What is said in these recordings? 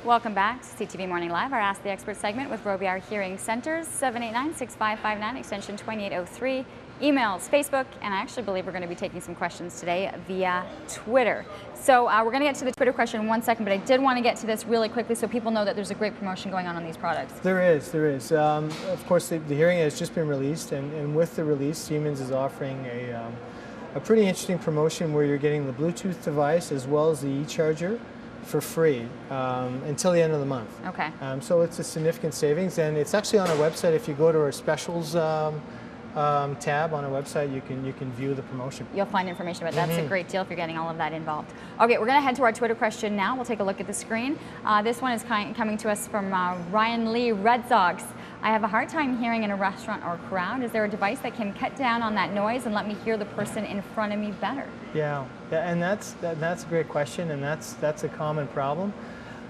Welcome back to CTV Morning Live, our Ask the Expert segment with Robillard Hearing Centers, 789-6559, extension 2803. Emails, Facebook, and I actually believe we're going to be taking some questions today via Twitter. So we're going to get to the Twitter question in 1 second, but I did want to get to this really quickly so people know that there's a great promotion going on these products. There is. Of course, the hearing aid has just been released, and with the release, Siemens is offering a pretty interesting promotion where you're getting the Bluetooth device as well as the e-charger for free until the end of the month. Okay. So it's a significant savings, and it's actually on our website. If you go to our specials tab on our website, you can view the promotion. You'll find information about that. That's a great deal if you're getting all of that involved. Okay, we're going to head to our Twitter question now. We'll take a look at the screen. This one is coming to us from Ryan Lee, Red Sox. I have a hard time hearing in a restaurant or crowd. Is there a device that can cut down on that noise and let me hear the person in front of me better? Yeah, and that's a great question, and that's a common problem.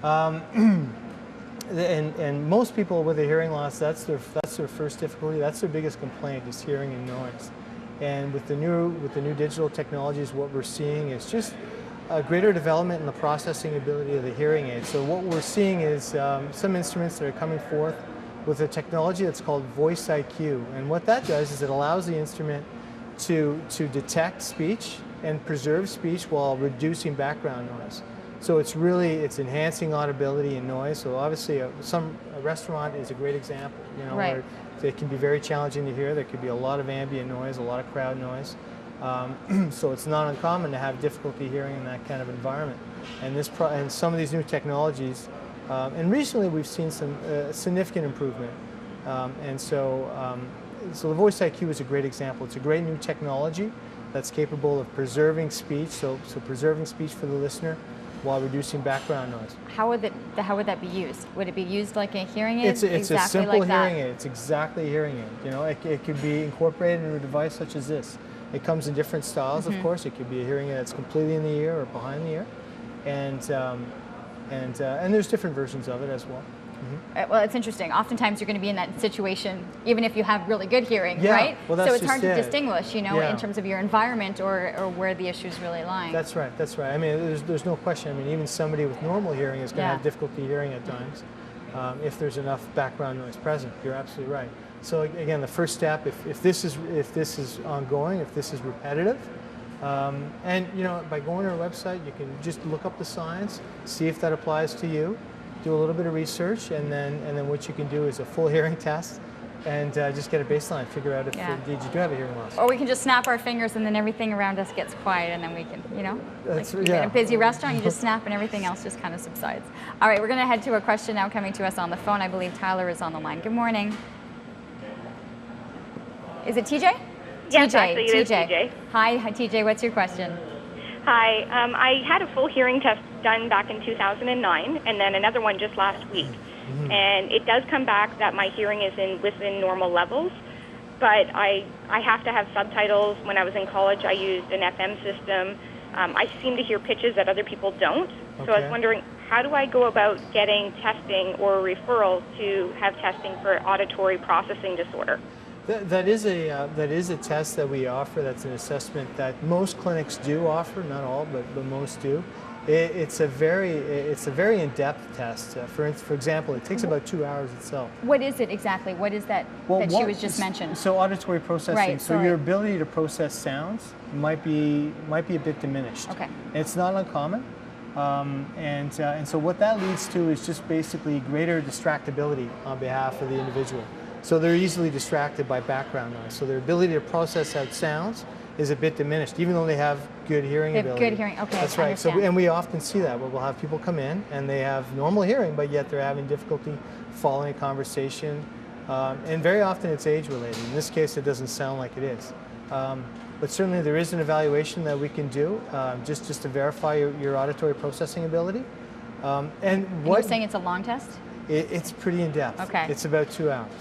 And most people with a hearing loss, that's their first difficulty. That's their biggest complaint, is hearing and noise. And with the new digital technologies, what we're seeing is just a greater development in the processing ability of the hearing aid. So what we're seeing is some instruments that are coming forth with a technology that's called Voice IQ. And what that does is it allows the instrument to detect speech and preserve speech while reducing background noise. So it's enhancing audibility and noise. So obviously a restaurant is a great example, right, where it can be very challenging to hear. There could be a lot of ambient noise, a lot of crowd noise. So it's not uncommon to have difficulty hearing in that kind of environment. And some of these new technologies, and recently we've seen some significant improvement. So the Voice IQ is a great example. It's a great new technology that's capable of preserving speech, so preserving speech for the listener while reducing background noise. How would that be used? Would it be used like a hearing aid? It's exactly a simple like hearing aid. It's exactly a hearing aid. It could be incorporated into a device such as this. It comes in different styles, of course. It could be a hearing aid that's completely in the ear or behind the ear, and there's different versions of it as well. Well, it's interesting. Oftentimes you're going to be in that situation even if you have really good hearing, yeah, right? Well, that's so it's hard to distinguish, in yeah, terms of your environment or where the issue is really lying. That's right. I mean, there's no question. I mean, even somebody with normal hearing is going to have difficulty hearing at times if there's enough background noise present. You're absolutely right. So again, the first step, if this is ongoing, if this is repetitive, and by going to our website, you can just look up the science, see if that applies to you, do a little bit of research, and then what you can do is a full hearing test, and just get a baseline, figure out if indeed you do have a hearing loss. Or we can just snap our fingers and then everything around us gets quiet, and then we can, That's, like in a busy restaurant, you just snap and everything else just kind of subsides. All right, we're going to head to a question now coming to us on the phone. I believe Tyler is on the line. Good morning. Is it TJ? Yes, actually it is TJ. Hi, TJ, what's your question? Hi, I had a full hearing test done back in 2009, and then another one just last week. And it does come back that my hearing is within normal levels, but I have to have subtitles. When I was in college, I used an FM system. I seem to hear pitches that other people don't. So I was wondering, how do I go about getting testing or referral to have testing for auditory processing disorder? That is a test that we offer. That's an assessment that most clinics do offer, not all, but most do. It's a very in-depth test. For example, it takes about 2 hours itself. What is it exactly? What is that she was just mentioned? So auditory processing. Right, so your ability to process sounds might be a bit diminished. Okay. It's not uncommon. And so what that leads to is just basically greater distractibility on behalf of the individual. So they're easily distracted by background noise. So their ability to process out sounds is a bit diminished, even though they have good hearing ability. Good hearing, okay. That's right. So, and we often see that, where we'll have people come in and they have normal hearing, but yet they're having difficulty following a conversation. And very often it's age-related. In this case, it doesn't sound like it is. But certainly there is an evaluation that we can do just to verify your auditory processing ability. And you're saying it's a long test? It's pretty in-depth. Okay. It's about 2 hours.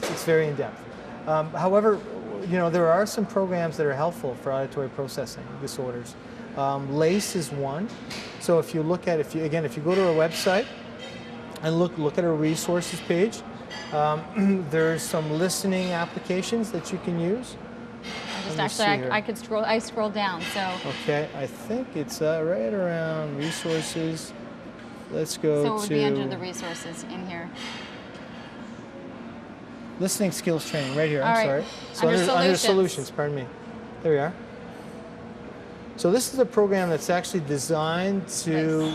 It's very in-depth. However, there are some programs that are helpful for auditory processing disorders. LACE is one. So if you go to our website and look at our resources page, there's some listening applications that you can use. I scroll down, so. Okay, I think it's right around resources. let's go So it would be under the to resources in here. listening skills training right here. All I'm right. sorry. So Under under solutions. solutions, pardon me. There we are. So this is a program that's actually designed to,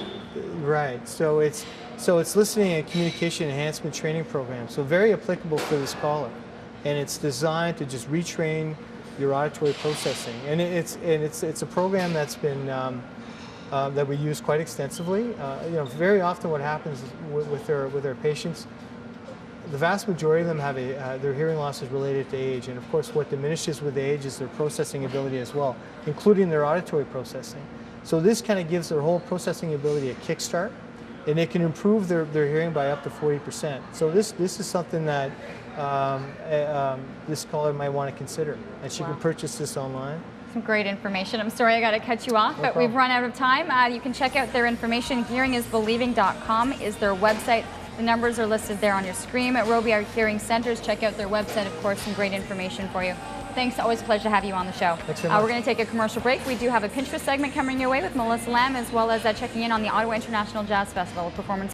right? So it's listening and communication enhancement training program. So very applicable for this caller, and it's designed to just retrain your auditory processing. And it's a program that's been that we use quite extensively. You know, very often what happens with our patients, the vast majority of them have their hearing loss is related to age, and of course what diminishes with age is their processing ability as well, including their auditory processing. So this kind of gives their whole processing ability a kickstart, and it can improve their hearing by up to 40%. So this is something that this caller might want to consider, and she can purchase this online. Some great information. I'm sorry I got to cut you off, but we've run out of time. You can check out their information. Hearingisbelieving.com is their website. The numbers are listed there on your screen. At Robillard Hearing Centers, check out their website, of course, some great information for you. Thanks, always a pleasure to have you on the show. Thanks very much. We're going to take a commercial break. We do have a Pinterest segment coming your way with Melissa Lamb, as well as checking in on the Ottawa International Jazz Festival, a performance